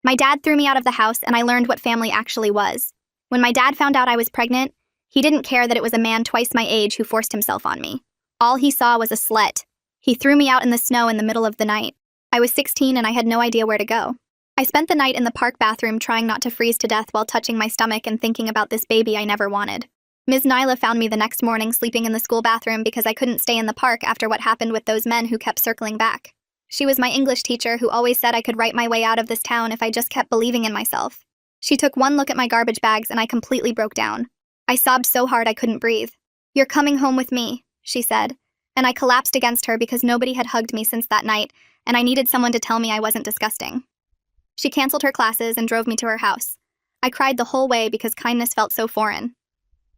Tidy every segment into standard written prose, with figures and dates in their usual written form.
My dad threw me out of the house and I learned what family actually was. When my dad found out I was pregnant, he didn't care that it was a man twice my age who forced himself on me. All he saw was a slut. He threw me out in the snow in the middle of the night. I was 16 and I had no idea where to go. I spent the night in the park bathroom trying not to freeze to death while touching my stomach and thinking about this baby I never wanted. Ms. Nyla found me the next morning sleeping in the school bathroom because I couldn't stay in the park after what happened with those men who kept circling back. She was my English teacher who always said I could write my way out of this town if I just kept believing in myself. She took one look at my garbage bags and I completely broke down. I sobbed so hard I couldn't breathe. "You're coming home with me," she said, and I collapsed against her because nobody had hugged me since that night, and I needed someone to tell me I wasn't disgusting. She canceled her classes and drove me to her house. I cried the whole way because kindness felt so foreign.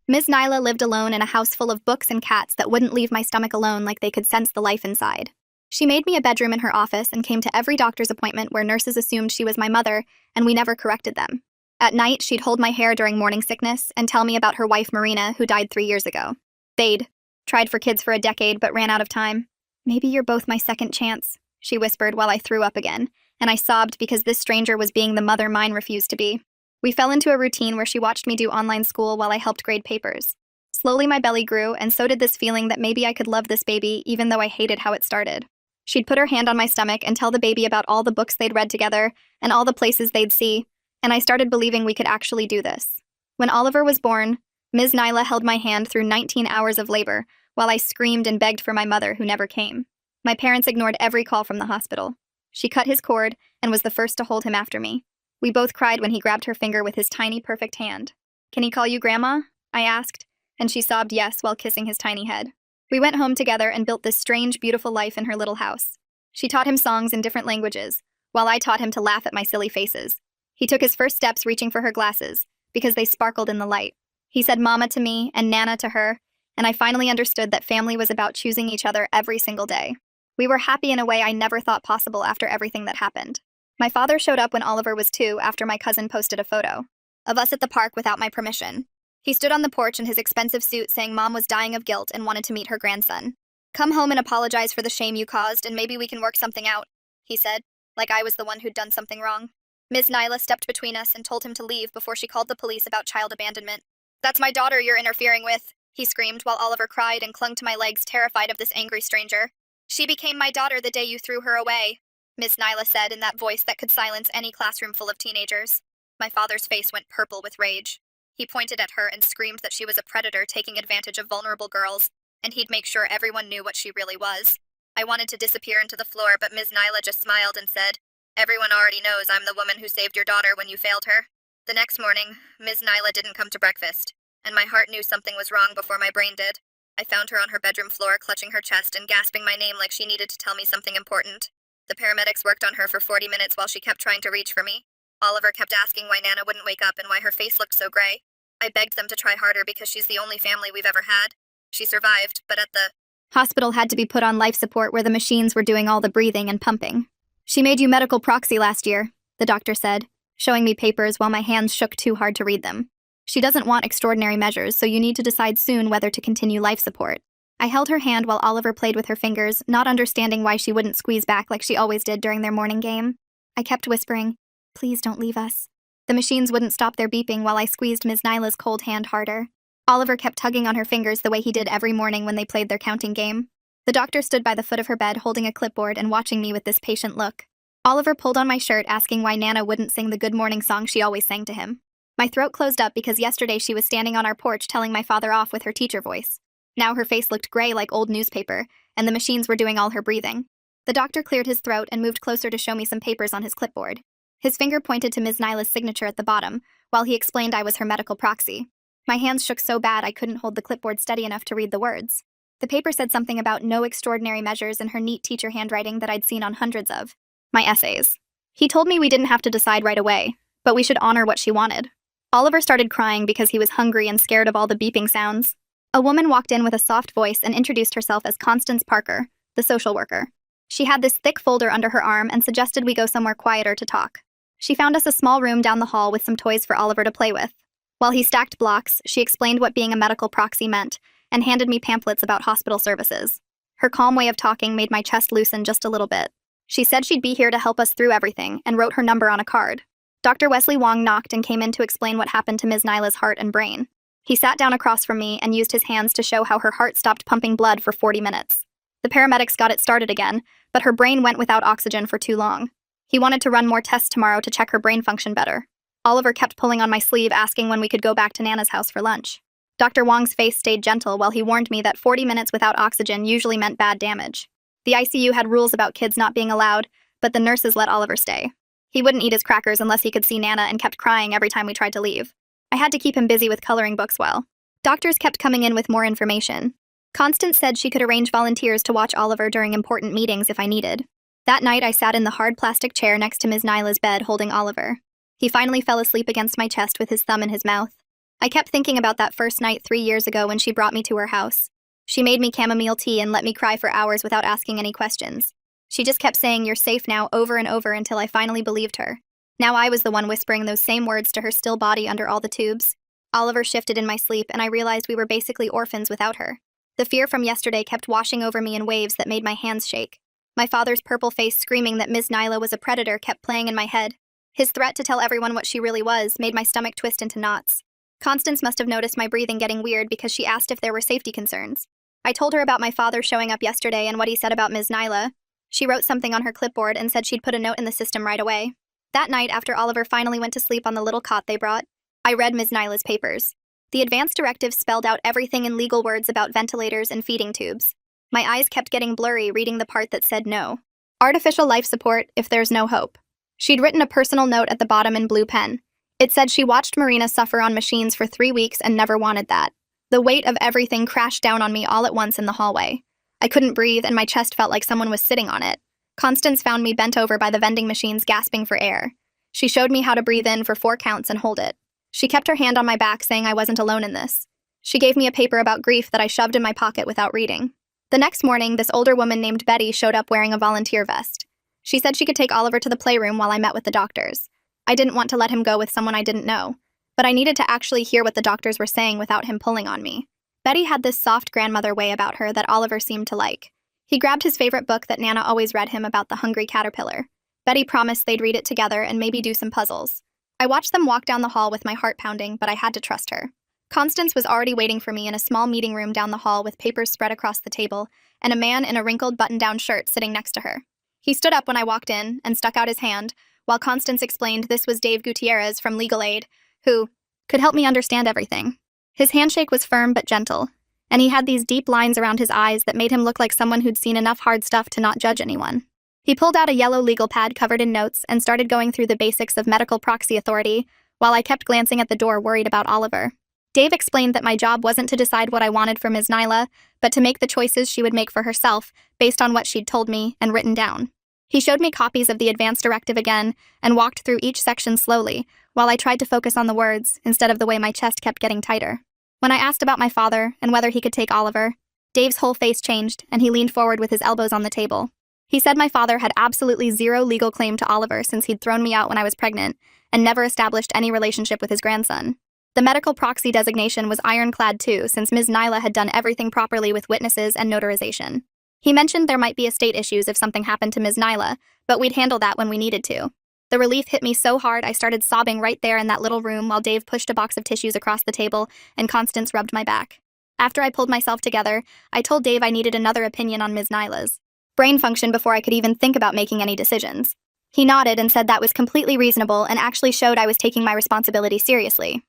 Ms. Nyla lived alone in a house full of books and cats that wouldn't leave my stomach alone like they could sense the life inside. She made me a bedroom in her office and came to every doctor's appointment where nurses assumed she was my mother, and we never corrected them. At night, she'd hold my hair during morning sickness and tell me about her wife Marina, who died 3 years ago. They'd tried for kids for a decade but ran out of time. "Maybe you're both my second chance," she whispered while I threw up again, and I sobbed because this stranger was being the mother mine refused to be. We fell into a routine where she watched me do online school while I helped grade papers. Slowly my belly grew, and so did this feeling that maybe I could love this baby even though I hated how it started. She'd put her hand on my stomach and tell the baby about all the books they'd read together and all the places they'd see, and I started believing we could actually do this. When Oliver was born, Ms. Nyla held my hand through 19 hours of labor while I screamed and begged for my mother who never came. My parents ignored every call from the hospital. She cut his cord and was the first to hold him after me. We both cried when he grabbed her finger with his tiny, perfect hand. "Can he call you Grandma?" I asked, and she sobbed yes while kissing his tiny head. We went home together and built this strange, beautiful life in her little house. She taught him songs in different languages, while I taught him to laugh at my silly faces. He took his first steps reaching for her glasses, because they sparkled in the light. He said Mama to me and Nana to her, and I finally understood that family was about choosing each other every single day. We were happy in a way I never thought possible after everything that happened. My father showed up when Oliver was 2 after my cousin posted a photo of us at the park without my permission. He stood on the porch in his expensive suit saying Mom was dying of guilt and wanted to meet her grandson. "Come home and apologize for the shame you caused and maybe we can work something out," he said, like I was the one who'd done something wrong. Ms. Nyla stepped between us and told him to leave before she called the police about child abandonment. "That's my daughter you're interfering with," he screamed while Oliver cried and clung to my legs terrified of this angry stranger. "She became my daughter the day you threw her away," Ms. Nyla said in that voice that could silence any classroom full of teenagers. My father's face went purple with rage. He pointed at her and screamed that she was a predator taking advantage of vulnerable girls, and he'd make sure everyone knew what she really was. I wanted to disappear into the floor, but Ms. Nyla just smiled and said, "Everyone already knows I'm the woman who saved your daughter when you failed her." The next morning, Ms. Nyla didn't come to breakfast, and my heart knew something was wrong before my brain did. I found her on her bedroom floor, clutching her chest and gasping my name like she needed to tell me something important. The paramedics worked on her for 40 minutes while she kept trying to reach for me. Oliver kept asking why Nana wouldn't wake up and why her face looked so gray. I begged them to try harder because she's the only family we've ever had. She survived, but at the hospital had to be put on life support where the machines were doing all the breathing and pumping. "She made you medical proxy last year," the doctor said, showing me papers while my hands shook too hard to read them. "She doesn't want extraordinary measures, so you need to decide soon whether to continue life support." I held her hand while Oliver played with her fingers, not understanding why she wouldn't squeeze back like she always did during their morning game. I kept whispering, "Please don't leave us." The machines wouldn't stop their beeping while I squeezed Ms. Nyla's cold hand harder. Oliver kept tugging on her fingers the way he did every morning when they played their counting game. The doctor stood by the foot of her bed holding a clipboard and watching me with this patient look. Oliver pulled on my shirt asking why Nana wouldn't sing the good morning song she always sang to him. My throat closed up because yesterday she was standing on our porch telling my father off with her teacher voice. Now her face looked gray like old newspaper, and the machines were doing all her breathing. The doctor cleared his throat and moved closer to show me some papers on his clipboard. His finger pointed to Ms. Nyla's signature at the bottom, while he explained I was her medical proxy. My hands shook so bad I couldn't hold the clipboard steady enough to read the words. The paper said something about no extraordinary measures in her neat teacher handwriting that I'd seen on hundreds of my essays. He told me we didn't have to decide right away, but we should honor what she wanted. Oliver started crying because he was hungry and scared of all the beeping sounds. A woman walked in with a soft voice and introduced herself as Constance Parker, the social worker. She had this thick folder under her arm and suggested we go somewhere quieter to talk. She found us a small room down the hall with some toys for Oliver to play with. While he stacked blocks, she explained what being a medical proxy meant and handed me pamphlets about hospital services. Her calm way of talking made my chest loosen just a little bit. She said she'd be here to help us through everything and wrote her number on a card. Dr. Wesley Wong knocked and came in to explain what happened to Ms. Nyla's heart and brain. He sat down across from me and used his hands to show how her heart stopped pumping blood for 40 minutes. The paramedics got it started again, but her brain went without oxygen for too long. He wanted to run more tests tomorrow to check her brain function better. Oliver kept pulling on my sleeve, asking when we could go back to Nana's house for lunch. Dr. Wong's face stayed gentle while he warned me that 40 minutes without oxygen usually meant bad damage. The ICU had rules about kids not being allowed, but the nurses let Oliver stay. He wouldn't eat his crackers unless he could see Nana and kept crying every time we tried to leave. I had to keep him busy with coloring books well. Doctors kept coming in with more information. Constance said she could arrange volunteers to watch Oliver during important meetings if I needed. That night, I sat in the hard plastic chair next to Ms. Nyla's bed holding Oliver. He finally fell asleep against my chest with his thumb in his mouth. I kept thinking about that first night 3 years ago when she brought me to her house. She made me chamomile tea and let me cry for hours without asking any questions. She just kept saying, "You're safe now," over and over until I finally believed her. Now I was the one whispering those same words to her still body under all the tubes. Oliver shifted in my sleep, and I realized we were basically orphans without her. The fear from yesterday kept washing over me in waves that made my hands shake. My father's purple face screaming that Ms. Nyla was a predator kept playing in my head. His threat to tell everyone what she really was made my stomach twist into knots. Constance must have noticed my breathing getting weird because she asked if there were safety concerns. I told her about my father showing up yesterday and what he said about Ms. Nyla. She wrote something on her clipboard and said she'd put a note in the system right away. That night, after Oliver finally went to sleep on the little cot they brought, I read Ms. Nyla's papers. The advance directive spelled out everything in legal words about ventilators and feeding tubes. My eyes kept getting blurry reading the part that said no. Artificial life support if there's no hope. She'd written a personal note at the bottom in blue pen. It said she watched Marina suffer on machines for 3 weeks and never wanted that. The weight of everything crashed down on me all at once in the hallway. I couldn't breathe and my chest felt like someone was sitting on it. Constance found me bent over by the vending machines gasping for air. She showed me how to breathe in for 4 counts and hold it. She kept her hand on my back saying I wasn't alone in this. She gave me a paper about grief that I shoved in my pocket without reading. The next morning, this older woman named Betty showed up wearing a volunteer vest. She said she could take Oliver to the playroom while I met with the doctors. I didn't want to let him go with someone I didn't know, but I needed to actually hear what the doctors were saying without him pulling on me. Betty had this soft grandmother way about her that Oliver seemed to like. He grabbed his favorite book that Nana always read him about the hungry caterpillar. Betty promised they'd read it together and maybe do some puzzles. I watched them walk down the hall with my heart pounding, but I had to trust her. Constance was already waiting for me in a small meeting room down the hall with papers spread across the table, and a man in a wrinkled button-down shirt sitting next to her. He stood up when I walked in and stuck out his hand, while Constance explained this was Dave Gutierrez from Legal Aid, who could help me understand everything. His handshake was firm but gentle, and he had these deep lines around his eyes that made him look like someone who'd seen enough hard stuff to not judge anyone. He pulled out a yellow legal pad covered in notes and started going through the basics of medical proxy authority, while I kept glancing at the door worried about Oliver. Dave explained that my job wasn't to decide what I wanted for Ms. Nyla, but to make the choices she would make for herself based on what she'd told me and written down. He showed me copies of the advance directive again and walked through each section slowly, while I tried to focus on the words instead of the way my chest kept getting tighter. When I asked about my father and whether he could take Oliver, Dave's whole face changed and he leaned forward with his elbows on the table. He said my father had absolutely zero legal claim to Oliver since he'd thrown me out when I was pregnant and never established any relationship with his grandson. The medical proxy designation was ironclad too, since Ms. Nyla had done everything properly with witnesses and notarization. He mentioned there might be estate issues if something happened to Ms. Nyla, but we'd handle that when we needed to. The relief hit me so hard I started sobbing right there in that little room while Dave pushed a box of tissues across the table and Constance rubbed my back. After I pulled myself together, I told Dave I needed another opinion on Ms. Nyla's brain function before I could even think about making any decisions. He nodded and said that was completely reasonable and actually showed I was taking my responsibility seriously.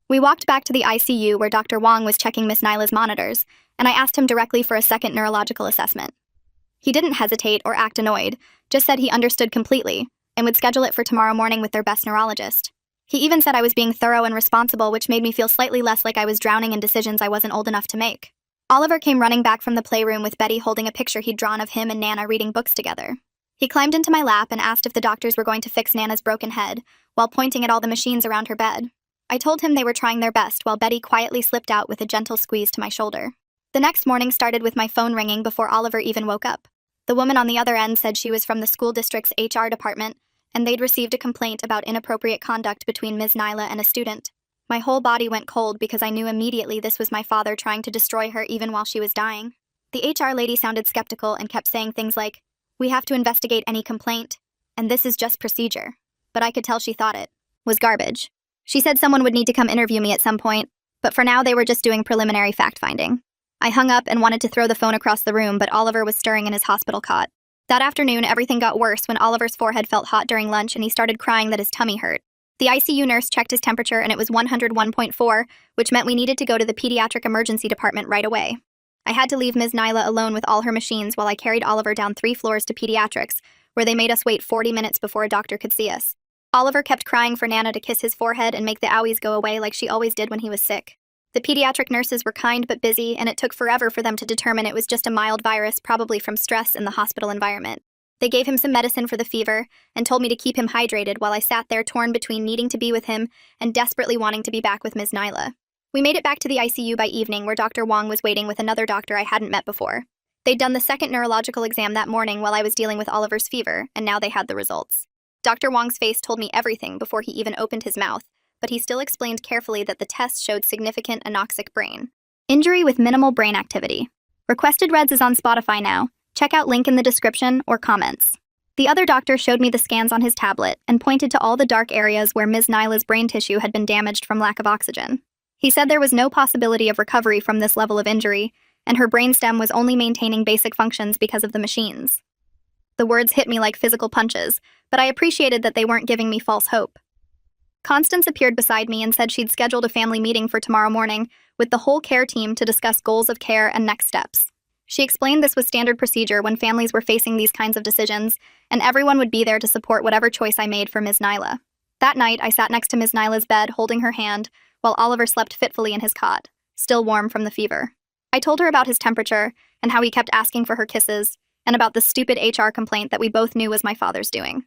We walked back to the ICU where Dr. Wong was checking Ms. Nyla's monitors, and I asked him directly for a second neurological assessment. He didn't hesitate or act annoyed, just said he understood completely, and would schedule it for tomorrow morning with their best neurologist. He even said I was being thorough and responsible, which made me feel slightly less like I was drowning in decisions I wasn't old enough to make. Oliver came running back from the playroom with Betty holding a picture he'd drawn of him and Nana reading books together. He climbed into my lap and asked if the doctors were going to fix Nana's broken head, while pointing at all the machines around her bed. I told him they were trying their best while Betty quietly slipped out with a gentle squeeze to my shoulder. The next morning started with my phone ringing before Oliver even woke up. The woman on the other end said she was from the school district's HR department, and they'd received a complaint about inappropriate conduct between Ms. Nyla and a student. My whole body went cold because I knew immediately this was my father trying to destroy her even while she was dying. The HR lady sounded skeptical and kept saying things like, "We have to investigate any complaint, and this is just procedure." but I could tell she thought it was garbage. She said someone would need to come interview me at some point, but for now they were just doing preliminary fact-finding. I hung up and wanted to throw the phone across the room, but Oliver was stirring in his hospital cot. That afternoon, everything got worse when Oliver's forehead felt hot during lunch and he started crying that his tummy hurt. The ICU nurse checked his temperature and it was 101.4, which meant we needed to go to the pediatric emergency department right away. I had to leave Ms. Nyla alone with all her machines while I carried Oliver down 3 floors to pediatrics, where they made us wait 40 minutes before a doctor could see us. Oliver kept crying for Nana to kiss his forehead and make the owies go away like she always did when he was sick. The pediatric nurses were kind but busy, and it took forever for them to determine it was just a mild virus, probably from stress in the hospital environment. They gave him some medicine for the fever and told me to keep him hydrated while I sat there torn between needing to be with him and desperately wanting to be back with Ms. Nyla. We made it back to the ICU by evening, where Dr. Wong was waiting with another doctor I hadn't met before. They'd done the second neurological exam that morning while I was dealing with Oliver's fever, and now they had the results. Dr. Wong's face told me everything before he even opened his mouth, but he still explained carefully that the tests showed significant anoxic brain injury with minimal brain activity. Requested Reds is on Spotify now. Check out link in the description or comments. The other doctor showed me the scans on his tablet and pointed to all the dark areas where Ms. Nyla's brain tissue had been damaged from lack of oxygen. He said there was no possibility of recovery from this level of injury, and her brainstem was only maintaining basic functions because of the machines. The words hit me like physical punches, but I appreciated that they weren't giving me false hope. Constance appeared beside me and said she'd scheduled a family meeting for tomorrow morning with the whole care team to discuss goals of care and next steps. She explained this was standard procedure when families were facing these kinds of decisions, and everyone would be there to support whatever choice I made for Ms. Nyla. That night, I sat next to Ms. Nyla's bed, holding her hand, while Oliver slept fitfully in his cot, still warm from the fever. I told her about his temperature, and how he kept asking for her kisses, and about the stupid HR complaint that we both knew was my father's doing.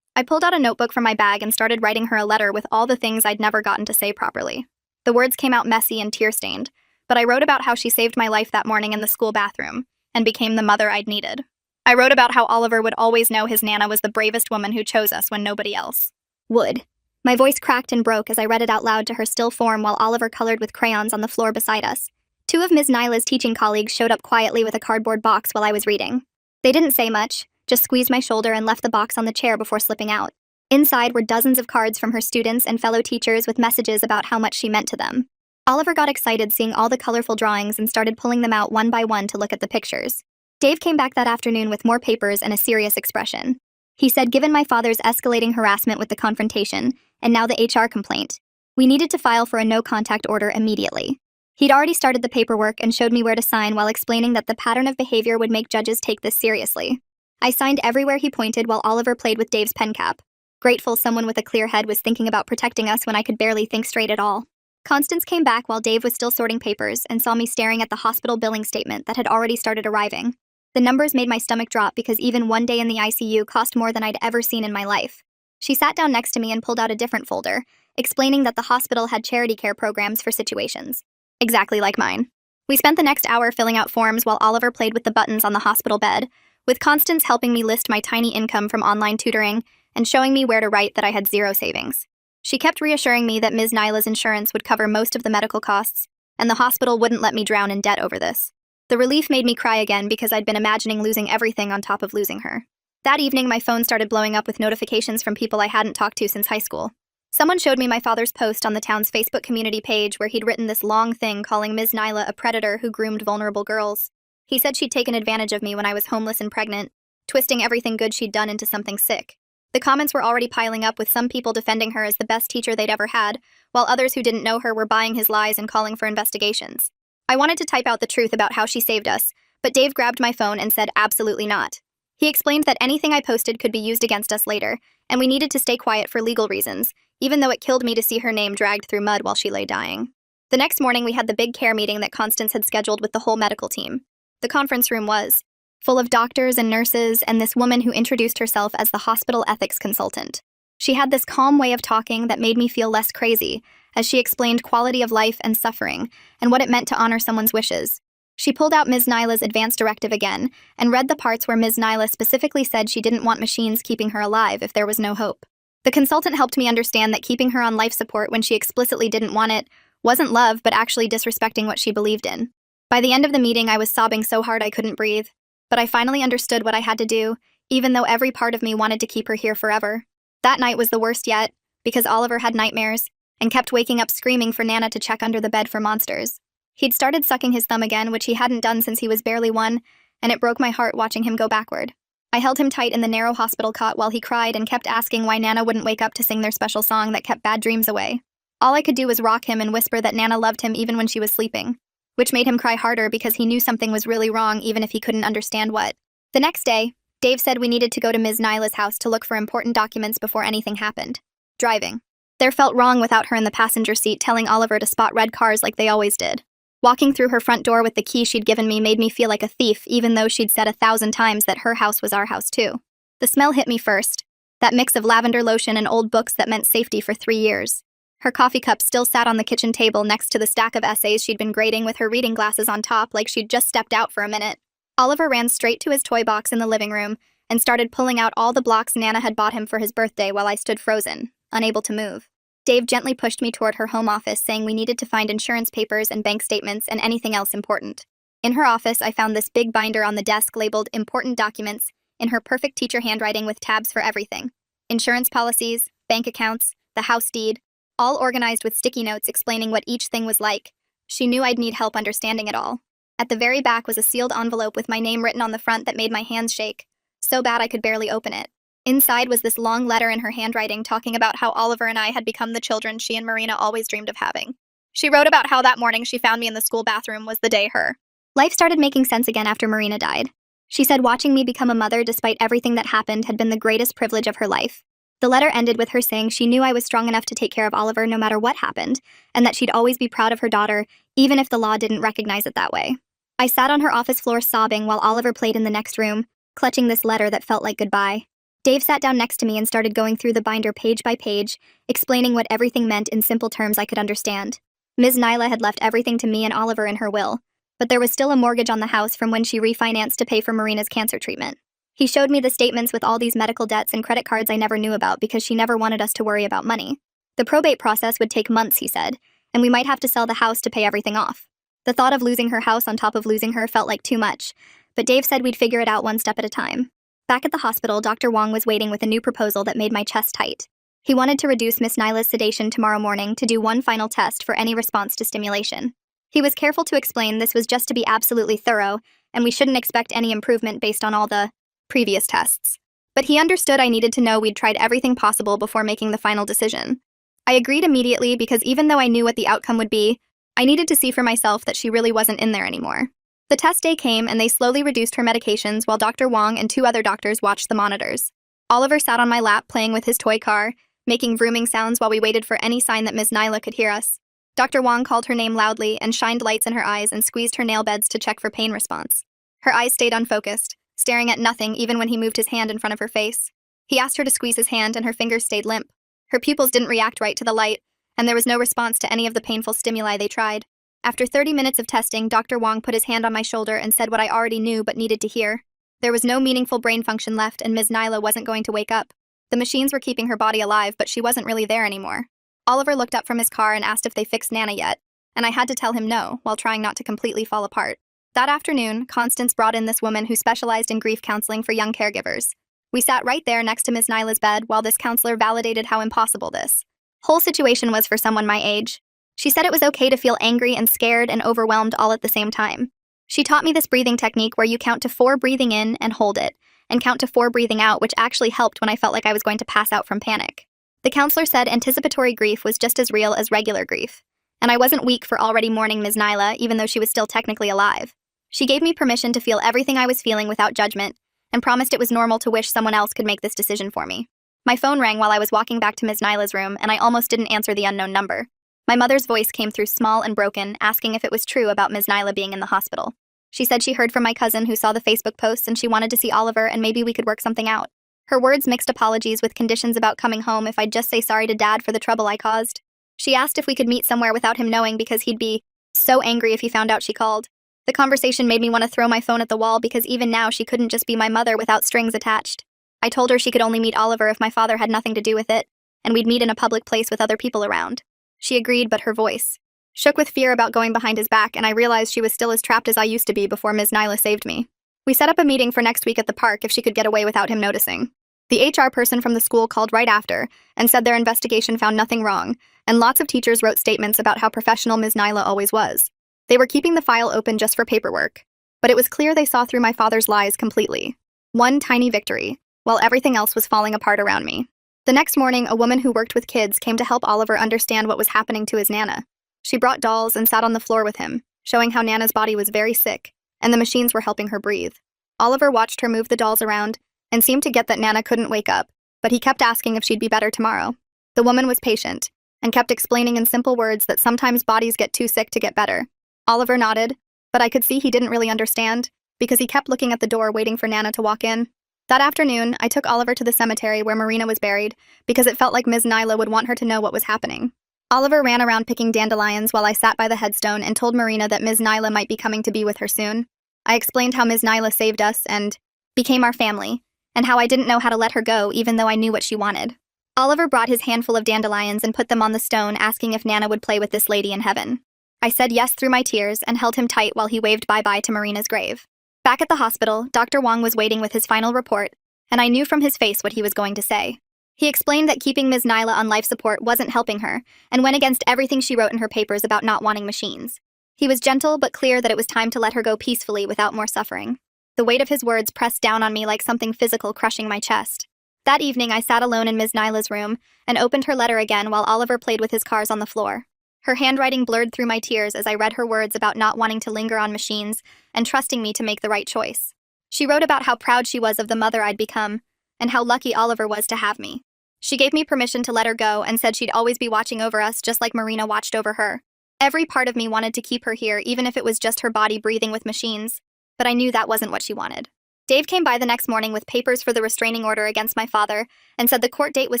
I pulled out a notebook from my bag and started writing her a letter with all the things I'd never gotten to say properly. The words came out messy and tear-stained, but I wrote about how she saved my life that morning in the school bathroom and became the mother I'd needed. I wrote about how Oliver would always know his Nana was the bravest woman who chose us when nobody else would. My voice cracked and broke as I read it out loud to her still form while Oliver colored with crayons on the floor beside us. 2 of Ms. Nyla's teaching colleagues showed up quietly with a cardboard box while I was reading. They didn't say much, just squeezed my shoulder and left the box on the chair before slipping out. Inside were dozens of cards from her students and fellow teachers with messages about how much she meant to them. Oliver got excited seeing all the colorful drawings and started pulling them out one by one to look at the pictures. Dave came back that afternoon with more papers and a serious expression. He said given my father's escalating harassment with the confrontation, and now the HR complaint, we needed to file for a no-contact order immediately. He'd already started the paperwork and showed me where to sign while explaining that the pattern of behavior would make judges take this seriously. I signed everywhere he pointed while Oliver played with Dave's pen cap, grateful someone with a clear head was thinking about protecting us when I could barely think straight at all. Constance came back while Dave was still sorting papers and saw me staring at the hospital billing statement that had already started arriving. The numbers made my stomach drop because even one day in the ICU cost more than I'd ever seen in my life. She sat down next to me and pulled out a different folder, explaining that the hospital had charity care programs for situations exactly like mine. We spent the next hour filling out forms while Oliver played with the buttons on the hospital bed, with Constance helping me list my tiny income from online tutoring and showing me where to write that I had 0 savings. She kept reassuring me that Ms. Nyla's insurance would cover most of the medical costs, and the hospital wouldn't let me drown in debt over this. The relief made me cry again because I'd been imagining losing everything on top of losing her. That evening, my phone started blowing up with notifications from people I hadn't talked to since high school. Someone showed me my father's post on the town's Facebook community page where he'd written this long thing calling Ms. Nyla a predator who groomed vulnerable girls. He said she'd taken advantage of me when I was homeless and pregnant, twisting everything good she'd done into something sick. The comments were already piling up, with some people defending her as the best teacher they'd ever had, while others who didn't know her were buying his lies and calling for investigations. I wanted to type out the truth about how she saved us, but Dave grabbed my phone and said absolutely not. He explained that anything I posted could be used against us later, and we needed to stay quiet for legal reasons, even though it killed me to see her name dragged through mud while she lay dying. The next morning, we had the big care meeting that Constance had scheduled with the whole medical team. The conference room was full of doctors and nurses and this woman who introduced herself as the hospital ethics consultant. She had this calm way of talking that made me feel less crazy, as she explained quality of life and suffering, and what it meant to honor someone's wishes. She pulled out Ms. Nyla's advance directive again, and read the parts where Ms. Nyla specifically said she didn't want machines keeping her alive if there was no hope. The consultant helped me understand that keeping her on life support when she explicitly didn't want it wasn't love, but actually disrespecting what she believed in. By the end of the meeting, I was sobbing so hard I couldn't breathe, but I finally understood what I had to do, even though every part of me wanted to keep her here forever. That night was the worst yet, because Oliver had nightmares and kept waking up screaming for Nana to check under the bed for monsters. He'd started sucking his thumb again, which he hadn't done since he was barely 1, and it broke my heart watching him go backward. I held him tight in the narrow hospital cot while he cried and kept asking why Nana wouldn't wake up to sing their special song that kept bad dreams away. All I could do was rock him and whisper that Nana loved him even when she was sleeping, which made him cry harder because he knew something was really wrong even if he couldn't understand what. The next day, Dave said we needed to go to Ms. Nyla's house to look for important documents before anything happened. Driving. There felt wrong without her in the passenger seat telling Oliver to spot red cars like they always did. Walking through her front door with the key she'd given me made me feel like a thief, even though she'd said 1,000 times that her house was our house too. The smell hit me first. That mix of lavender lotion and old books that meant safety for 3 years. Her coffee cup still sat on the kitchen table next to the stack of essays she'd been grading with her reading glasses on top like she'd just stepped out for a minute. Oliver ran straight to his toy box in the living room and started pulling out all the blocks Nana had bought him for his birthday while I stood frozen, unable to move. Dave gently pushed me toward her home office, saying we needed to find insurance papers and bank statements and anything else important. In her office, I found this big binder on the desk labeled Important Documents in her perfect teacher handwriting with tabs for everything. Insurance policies, bank accounts, the house deed, all organized with sticky notes explaining what each thing was like. She knew I'd need help understanding it all. At the very back was a sealed envelope with my name written on the front that made my hands shake, so bad I could barely open it. Inside was this long letter in her handwriting talking about how Oliver and I had become the children she and Marina always dreamed of having. She wrote about how that morning she found me in the school bathroom was the day her life started making sense again after Marina died. She said watching me become a mother despite everything that happened had been the greatest privilege of her life. The letter ended with her saying she knew I was strong enough to take care of Oliver no matter what happened, and that she'd always be proud of her daughter, even if the law didn't recognize it that way. I sat on her office floor sobbing while Oliver played in the next room, clutching this letter that felt like goodbye. Dave sat down next to me and started going through the binder page by page, explaining what everything meant in simple terms I could understand. Ms. Nyla had left everything to me and Oliver in her will, but there was still a mortgage on the house from when she refinanced to pay for Marina's cancer treatment. He showed me the statements with all these medical debts and credit cards I never knew about because she never wanted us to worry about money. The probate process would take months, he said, and we might have to sell the house to pay everything off. The thought of losing her house on top of losing her felt like too much, but Dave said we'd figure it out one step at a time. Back at the hospital, Dr. Wong was waiting with a new proposal that made my chest tight. He wanted to reduce Miss Nyla's sedation tomorrow morning to do one final test for any response to stimulation. He was careful to explain this was just to be absolutely thorough, and we shouldn't expect any improvement based on all the previous tests. But he understood I needed to know we'd tried everything possible before making the final decision. I agreed immediately because even though I knew what the outcome would be, I needed to see for myself that she really wasn't in there anymore. The test day came and they slowly reduced her medications while Dr. Wong and 2 other doctors watched the monitors. Oliver sat on my lap playing with his toy car, making vrooming sounds while we waited for any sign that Ms. Nyla could hear us. Dr. Wong called her name loudly and shined lights in her eyes and squeezed her nail beds to check for pain response. Her eyes stayed unfocused, staring at nothing even when he moved his hand in front of her face. He asked her to squeeze his hand and her fingers stayed limp. Her pupils didn't react right to the light, and there was no response to any of the painful stimuli they tried. After 30 minutes of testing, Dr. Wong put his hand on my shoulder and said what I already knew but needed to hear. There was no meaningful brain function left and Ms. Nyla wasn't going to wake up. The machines were keeping her body alive, but she wasn't really there anymore. Oliver looked up from his car and asked if they fixed Nana yet, and I had to tell him no, while trying not to completely fall apart. That afternoon, Constance brought in this woman who specialized in grief counseling for young caregivers. We sat right there next to Ms. Nyla's bed while this counselor validated how impossible this whole situation was for someone my age. She said it was okay to feel angry and scared and overwhelmed all at the same time. She taught me this breathing technique where you count to 4 breathing in and hold it, and count to 4 breathing out, which actually helped when I felt like I was going to pass out from panic. The counselor said anticipatory grief was just as real as regular grief, and I wasn't weak for already mourning Ms. Nyla, even though she was still technically alive. She gave me permission to feel everything I was feeling without judgment, and promised it was normal to wish someone else could make this decision for me. My phone rang while I was walking back to Ms. Nyla's room, and I almost didn't answer the unknown number. My mother's voice came through small and broken, asking if it was true about Ms. Nyla being in the hospital. She said she heard from my cousin who saw the Facebook post and she wanted to see Oliver and maybe we could work something out. Her words mixed apologies with conditions about coming home if I'd just say sorry to Dad for the trouble I caused. She asked if we could meet somewhere without him knowing because he'd be so angry if he found out she called. The conversation made me want to throw my phone at the wall because even now she couldn't just be my mother without strings attached. I told her she could only meet Oliver if my father had nothing to do with it, and we'd meet in a public place with other people around. She agreed, but her voice shook with fear about going behind his back, and I realized she was still as trapped as I used to be before Ms. Nyla saved me. We set up a meeting for next week at the park if she could get away without him noticing. The HR person from the school called right after and said their investigation found nothing wrong, and lots of teachers wrote statements about how professional Ms. Nyla always was. They were keeping the file open just for paperwork, but it was clear they saw through my father's lies completely. One tiny victory, while everything else was falling apart around me. The next morning, a woman who worked with kids came to help Oliver understand what was happening to his Nana. She brought dolls and sat on the floor with him, showing how Nana's body was very sick, and the machines were helping her breathe. Oliver watched her move the dolls around and seemed to get that Nana couldn't wake up, but he kept asking if she'd be better tomorrow. The woman was patient and kept explaining in simple words that sometimes bodies get too sick to get better. Oliver nodded, but I could see he didn't really understand because he kept looking at the door waiting for Nana to walk in. That afternoon, I took Oliver to the cemetery where Marina was buried because it felt like Ms. Nyla would want her to know what was happening. Oliver ran around picking dandelions while I sat by the headstone and told Marina that Ms. Nyla might be coming to be with her soon. I explained how Ms. Nyla saved us and became our family, and how I didn't know how to let her go even though I knew what she wanted. Oliver brought his handful of dandelions and put them on the stone, asking if Nana would play with this lady in heaven. I said yes through my tears and held him tight while he waved bye-bye to Marina's grave. Back at the hospital, Dr. Wong was waiting with his final report, and I knew from his face what he was going to say. He explained that keeping Ms. Nyla on life support wasn't helping her, and went against everything she wrote in her papers about not wanting machines. He was gentle but clear that it was time to let her go peacefully without more suffering. The weight of his words pressed down on me like something physical crushing my chest. That evening, I sat alone in Ms. Nyla's room and opened her letter again while Oliver played with his cars on the floor. Her handwriting blurred through my tears as I read her words about not wanting to linger on machines and trusting me to make the right choice. She wrote about how proud she was of the mother I'd become and how lucky Oliver was to have me. She gave me permission to let her go and said she'd always be watching over us just like Marina watched over her. Every part of me wanted to keep her here, even if it was just her body breathing with machines, but I knew that wasn't what she wanted. Dave came by the next morning with papers for the restraining order against my father and said the court date was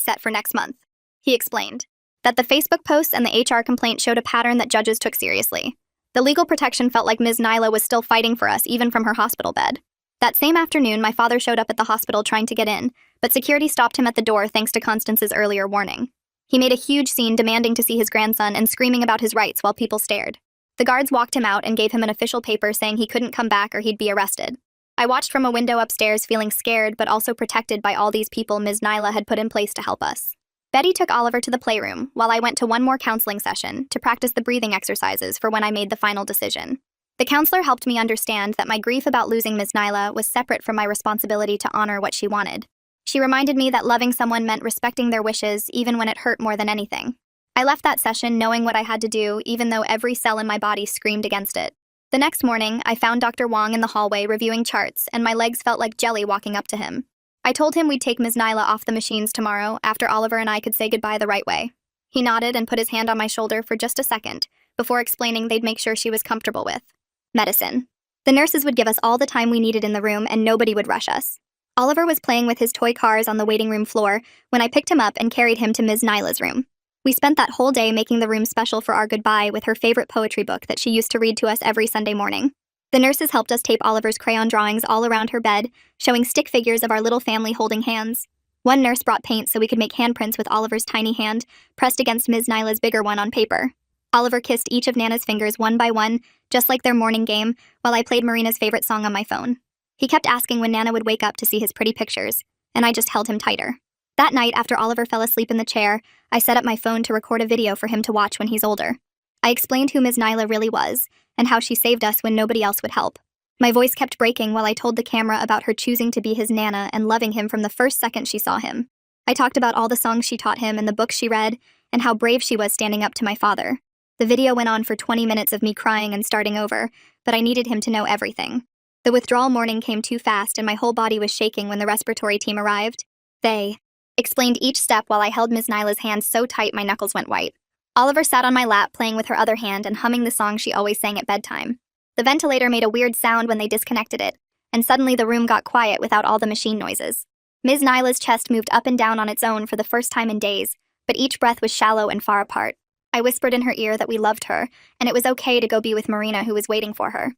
set for next month. He explained that the Facebook posts and the HR complaint showed a pattern that judges took seriously. The legal protection felt like Ms. Nyla was still fighting for us even from her hospital bed. That same afternoon, my father showed up at the hospital trying to get in, but security stopped him at the door thanks to Constance's earlier warning. He made a huge scene demanding to see his grandson and screaming about his rights while people stared. The guards walked him out and gave him an official paper saying he couldn't come back or he'd be arrested. I watched from a window upstairs feeling scared but also protected by all these people Ms. Nyla had put in place to help us. Betty took Oliver to the playroom while I went to one more counseling session to practice the breathing exercises for when I made the final decision. The counselor helped me understand that my grief about losing Ms. Nyla was separate from my responsibility to honor what she wanted. She reminded me that loving someone meant respecting their wishes even when it hurt more than anything. I left that session knowing what I had to do even though every cell in my body screamed against it. The next morning, I found Dr. Wong in the hallway reviewing charts and my legs felt like jelly walking up to him. I told him we'd take Ms. Nyla off the machines tomorrow after Oliver and I could say goodbye the right way. He nodded and put his hand on my shoulder for just a second before explaining they'd make sure she was comfortable with medicine. The nurses would give us all the time we needed in the room and nobody would rush us. Oliver was playing with his toy cars on the waiting room floor when I picked him up and carried him to Ms. Nyla's room. We spent that whole day making the room special for our goodbye with her favorite poetry book that she used to read to us every Sunday morning. The nurses helped us tape Oliver's crayon drawings all around her bed, showing stick figures of our little family holding hands. One nurse brought paint so we could make handprints with Oliver's tiny hand, pressed against Ms. Nyla's bigger one on paper. Oliver kissed each of Nana's fingers one by one, just like their morning game, while I played Marina's favorite song on my phone. He kept asking when Nana would wake up to see his pretty pictures, and I just held him tighter. That night, after Oliver fell asleep in the chair, I set up my phone to record a video for him to watch when he's older. I explained who Ms. Nyla really was, and how she saved us when nobody else would help. My voice kept breaking while I told the camera about her choosing to be his Nana and loving him from the first second she saw him. I talked about all the songs she taught him and the books she read, and how brave she was standing up to my father. The video went on for 20 minutes of me crying and starting over, but I needed him to know everything. The withdrawal morning came too fast and my whole body was shaking when the respiratory team arrived. They explained each step while I held Ms. Nyla's hand so tight my knuckles went white. Oliver sat on my lap playing with her other hand and humming the song she always sang at bedtime. The ventilator made a weird sound when they disconnected it, and suddenly the room got quiet without all the machine noises. Ms. Nyla's chest moved up and down on its own for the first time in days, but each breath was shallow and far apart. I whispered in her ear that we loved her, and it was okay to go be with Marina who was waiting for her.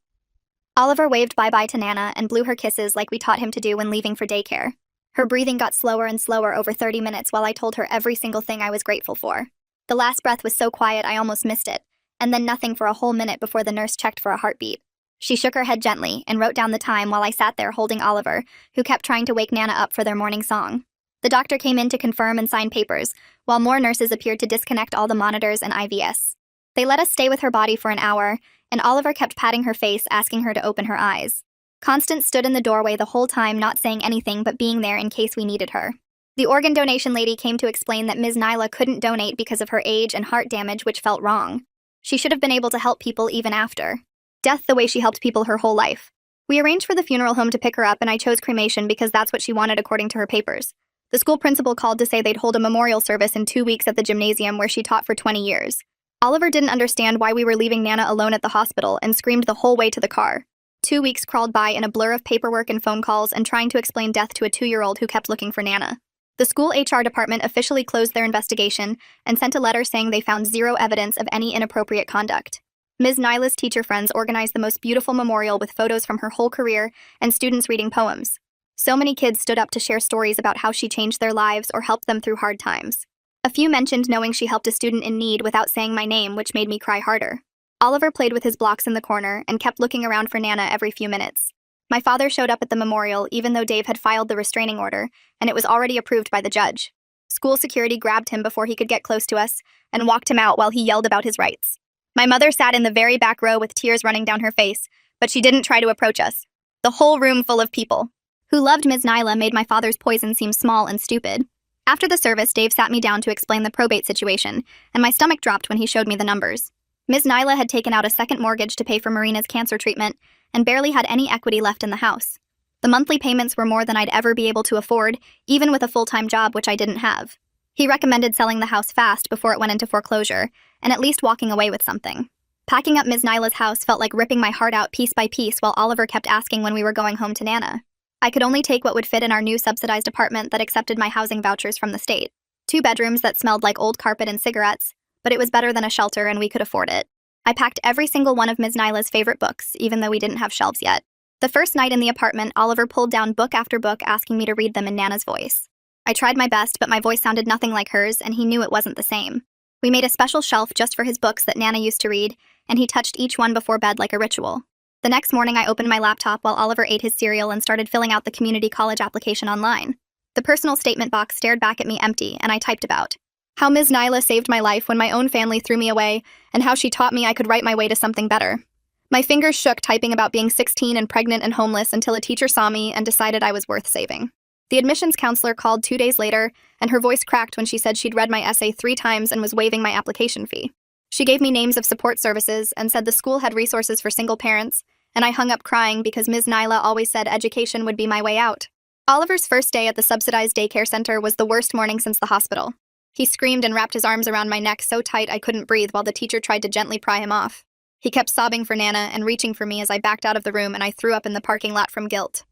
Oliver waved bye-bye to Nana and blew her kisses like we taught him to do when leaving for daycare. Her breathing got slower and slower over 30 minutes while I told her every single thing I was grateful for. The last breath was so quiet I almost missed it, and then nothing for a whole minute before the nurse checked for a heartbeat. She shook her head gently and wrote down the time while I sat there holding Oliver, who kept trying to wake Nana up for their morning song. The doctor came in to confirm and sign papers, while more nurses appeared to disconnect all the monitors and IVs. They let us stay with her body for an hour, and Oliver kept patting her face, asking her to open her eyes. Constance stood in the doorway the whole time, not saying anything but being there in case we needed her. The organ donation lady came to explain that Ms. Nyla couldn't donate because of her age and heart damage, which felt wrong. She should have been able to help people even after death the way she helped people her whole life. We arranged for the funeral home to pick her up, and I chose cremation because that's what she wanted according to her papers. The school principal called to say they'd hold a memorial service in 2 weeks at the gymnasium where she taught for 20 years. Oliver didn't understand why we were leaving Nana alone at the hospital and screamed the whole way to the car. 2 weeks crawled by in a blur of paperwork and phone calls and trying to explain death to a 2-year-old who kept looking for Nana. The school HR department officially closed their investigation and sent a letter saying they found zero evidence of any inappropriate conduct. Ms. Nyla's teacher friends organized the most beautiful memorial with photos from her whole career and students reading poems. So many kids stood up to share stories about how she changed their lives or helped them through hard times. A few mentioned knowing she helped a student in need without saying my name, which made me cry harder. Oliver played with his blocks in the corner and kept looking around for Nana every few minutes. My father showed up at the memorial even though Dave had filed the restraining order, and it was already approved by the judge. School security grabbed him before he could get close to us and walked him out while he yelled about his rights. My mother sat in the very back row with tears running down her face, but she didn't try to approach us. The whole room full of people who loved Ms. Nyla made my father's poison seem small and stupid. After the service, Dave sat me down to explain the probate situation, and my stomach dropped when he showed me the numbers. Ms. Nyla had taken out a second mortgage to pay for Marina's cancer treatment and barely had any equity left in the house. The monthly payments were more than I'd ever be able to afford, even with a full-time job, which I didn't have. He recommended selling the house fast before it went into foreclosure, and at least walking away with something. Packing up Ms. Nyla's house felt like ripping my heart out piece by piece while Oliver kept asking when we were going home to Nana. I could only take what would fit in our new subsidized apartment that accepted my housing vouchers from the state. 2 bedrooms that smelled like old carpet and cigarettes, but it was better than a shelter and we could afford it. I packed every single one of Ms. Nyla's favorite books, even though we didn't have shelves yet. The first night in the apartment, Oliver pulled down book after book asking me to read them in Nana's voice. I tried my best, but my voice sounded nothing like hers, and he knew it wasn't the same. We made a special shelf just for his books that Nana used to read, and he touched each one before bed like a ritual. The next morning, I opened my laptop while Oliver ate his cereal and started filling out the community college application online. The personal statement box stared back at me empty, and I typed about how Ms. Nyla saved my life when my own family threw me away, and how she taught me I could write my way to something better. My fingers shook typing about being 16 and pregnant and homeless until a teacher saw me and decided I was worth saving. The admissions counselor called 2 days later, and her voice cracked when she said she'd read my essay 3 times and was waiving my application fee. She gave me names of support services and said the school had resources for single parents, and I hung up crying because Ms. Nyla always said education would be my way out. Oliver's first day at the subsidized daycare center was the worst morning since the hospital. He screamed and wrapped his arms around my neck so tight I couldn't breathe while the teacher tried to gently pry him off. He kept sobbing for Nana and reaching for me as I backed out of the room and I threw up in the parking lot from guilt.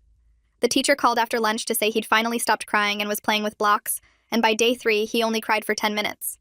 The teacher called after lunch to say he'd finally stopped crying and was playing with blocks, and by day 3, he only cried for 10 minutes.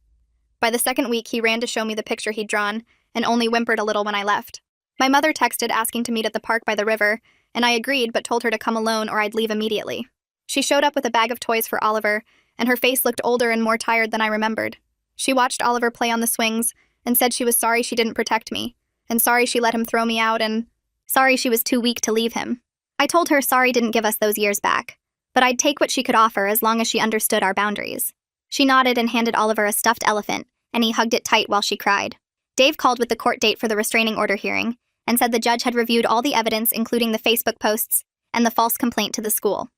By the second week, he ran to show me the picture he'd drawn and only whimpered a little when I left. My mother texted asking to meet at the park by the river, and I agreed but told her to come alone or I'd leave immediately. She showed up with a bag of toys for Oliver, and her face looked older and more tired than I remembered. She watched Oliver play on the swings and said she was sorry she didn't protect me, and sorry she let him throw me out, and sorry she was too weak to leave him. I told her sorry didn't give us those years back, but I'd take what she could offer as long as she understood our boundaries. She nodded and handed Oliver a stuffed elephant, and he hugged it tight while she cried. Dave called with the court date for the restraining order hearing, and said the judge had reviewed all the evidence including the Facebook posts and the false complaint to the school.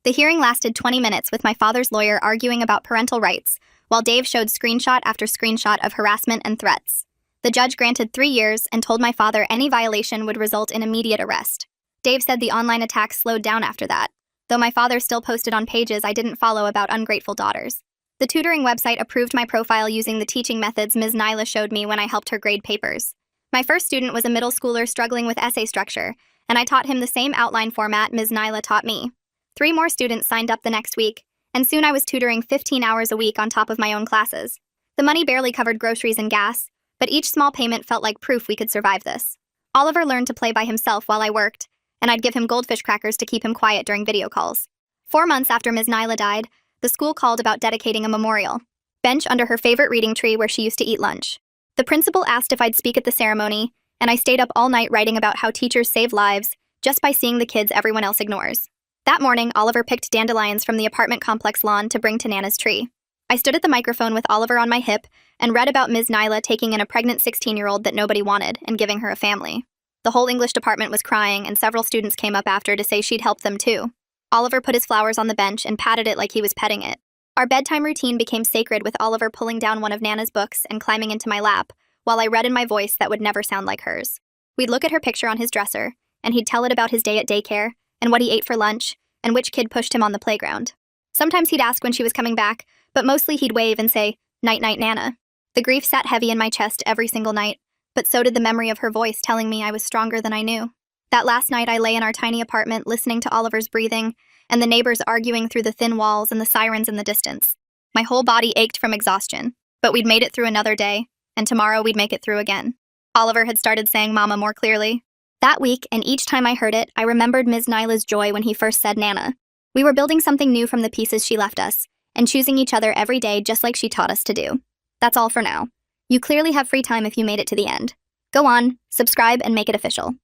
The hearing lasted 20 minutes with my father's lawyer arguing about parental rights, while Dave showed screenshot after screenshot of harassment and threats. The judge granted 3 years and told my father any violation would result in immediate arrest. Dave said the online attacks slowed down after that, though my father still posted on pages I didn't follow about ungrateful daughters. The tutoring website approved my profile using the teaching methods Ms. Nyla showed me when I helped her grade papers. My first student was a middle schooler struggling with essay structure, and I taught him the same outline format Ms. Nyla taught me. 3 more students signed up the next week, and soon I was tutoring 15 hours a week on top of my own classes. The money barely covered groceries and gas, but each small payment felt like proof we could survive this. Oliver learned to play by himself while I worked, and I'd give him goldfish crackers to keep him quiet during video calls. 4 months after Ms. Nyla died, the school called about dedicating a memorial bench under her favorite reading tree where she used to eat lunch. The principal asked if I'd speak at the ceremony, and I stayed up all night writing about how teachers save lives just by seeing the kids everyone else ignores. That morning, Oliver picked dandelions from the apartment complex lawn to bring to Nana's tree. I stood at the microphone with Oliver on my hip and read about Ms. Nyla taking in a pregnant 16-year-old that nobody wanted and giving her a family. The whole English department was crying, and several students came up after to say she'd help them too. Oliver put his flowers on the bench and patted it like he was petting it. Our bedtime routine became sacred, with Oliver pulling down one of Nana's books and climbing into my lap, while I read in my voice that would never sound like hers. We'd look at her picture on his dresser, and he'd tell it about his day at daycare, and what he ate for lunch, and which kid pushed him on the playground. Sometimes he'd ask when she was coming back, but mostly he'd wave and say, "Night-night, Nana." The grief sat heavy in my chest every single night, but so did the memory of her voice telling me I was stronger than I knew. That last night, I lay in our tiny apartment listening to Oliver's breathing and the neighbors arguing through the thin walls and the sirens in the distance. My whole body ached from exhaustion, but we'd made it through another day, and tomorrow we'd make it through again. Oliver had started saying Mama more clearly. That week, and each time I heard it, I remembered Ms. Nyla's joy when he first said Nana. We were building something new from the pieces she left us, and choosing each other every day just like she taught us to do. That's all for now. You clearly have free time if you made it to the end. Go on, subscribe, and make it official.